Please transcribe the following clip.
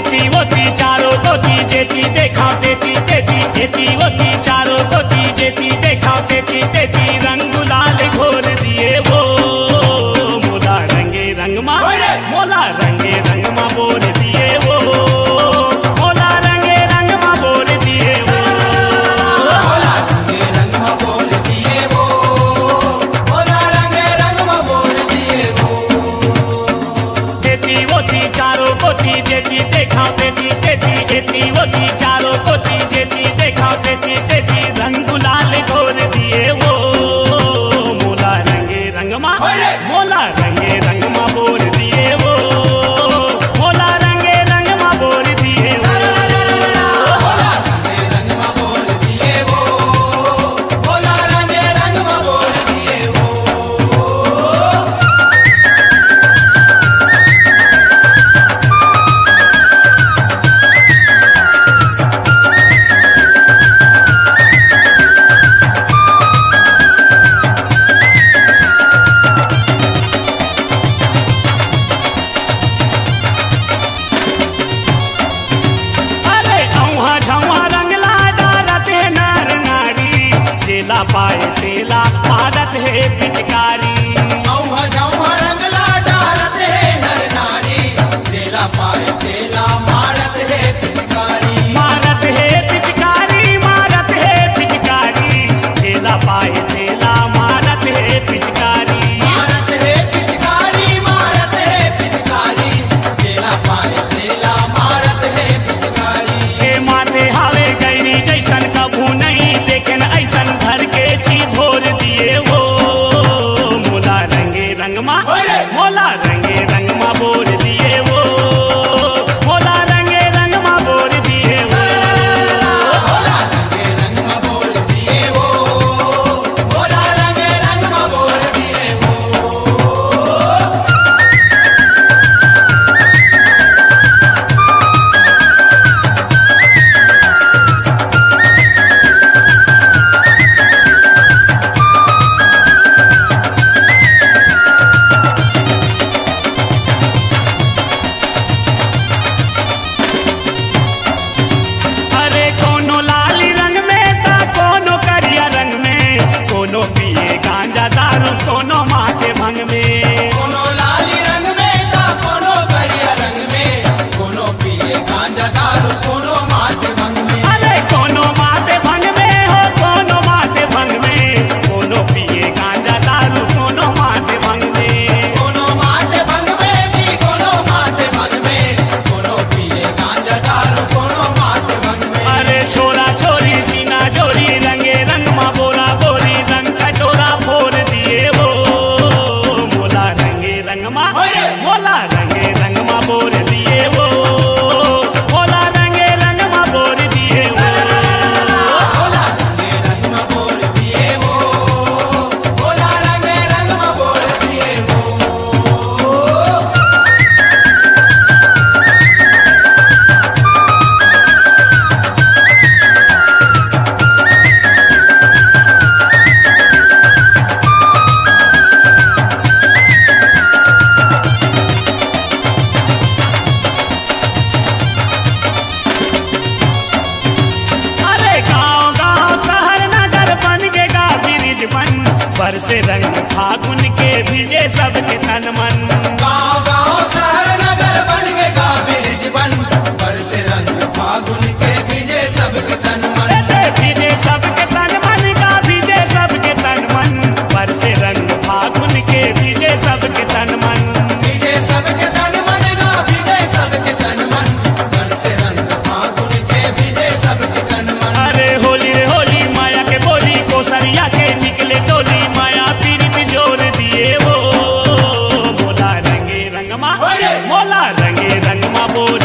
एती ओती चारों कोती जेती देखा तेती तेती एती ओती चारों कोती जेती देखा तेती तेती रंग गुलाल घोर दिए वो मोला रंगे रंग मा मोला रंगे रंग मा बोल दिए वो मोला रंगे रंग मा बोल दिए वो मोला रंगे रंग मा बोल दिए वो मोला रंगे रंग मा बोल दिए वो एती ओती चारों कोती जेती देखा तेती तेती एती ओती चारों कोती जेती देखा तेती तेती रंग गुलाल घोर दिए वो मोला रंगे रंग मा मोला रंगे रंग मा बोल दिए वो मोला रंगे रंग मा बोल दिए वो मोला रंगे रंग मा बोल दिए वो मोला रंगे रंग मा बोल दिए वो अरे औहा झौहा रंगला डारत है नर नारी चेला पाए तेला भारत है पिचकारी औहा झौहा रंगला डारत है नर नारी चेला पाए चेला मारत है पिचकारी मारत है पिचकारी मारत है पिचकारी चेला पाए तेला मारत है पिचकारी मारत है पिचकारी मारत है पिचकारी चेला पाए चेला मारत है पिचकारी ए माथे हावे गैरी जैसन कभू नहीं देखे ऐसन भर के छी भोर दिए वो मोला रंगे रंग मा मोला रंगे रंग मा बोल दिए वो मोला रंगे रंग मा बोल दिए वो मोला रंगे रंग मा बोल दिए वो मोला रंगे रंग मा बोल दिए वो अरे कोनो लाली रंग में ता कोनो करिया रंग में कोनो पिए गांजा दारू कोनो माथे भंग में कोनो लाली रंग में ता कोनो करिया रंग में कोनो पिए गांजा दारू कोनो माथे भंग में अरे कोनो माथे भंग में हो कोनो माथे भंग में कोनो पिए गांजा दारू कोनो माथे भंग में कोनो माथे भंग में जी कोनो माथे भंग में कोनो पिए गांजा दारू कोनो माथे भंग में अरे छोरा छोरी सीना जोरी रंगे रंग मा बोरा बोरी रंग कटोरा फोर दिए वो मोला रंगे रंग मा मोला रंगे रंग मा बोर दिए वो मोला रंगे रंग मा बोर दिए वो मोला रंगे रंग मा बोल दिए वो मोला रंगे रंग मा बोल दिए वो अरे गांव गांव शहर नगर बन के गा ब्रिज बन बरसे रंग फागुन के भिजे सबके तन मन गाँव गाँव शहर नगर बन के गा ब्रिज बन बरसे रंग फागुन के भिजे सबके तन मन भिजे सबके तन मन का भिजे सबके तन मन बरसे रंग फागुन के भिजे सबके तन मन भिजे सबके तन मन गा भिजे सबके तन मन बरसे रंग फागुन के भिजे सबके तन मन अरे होली रे होली माया के बोली कोसरिया के निकले टोली माया पीड़ित जोर दिए वो मोला रंगे रंग मा मोला रंगे रंग मा बोल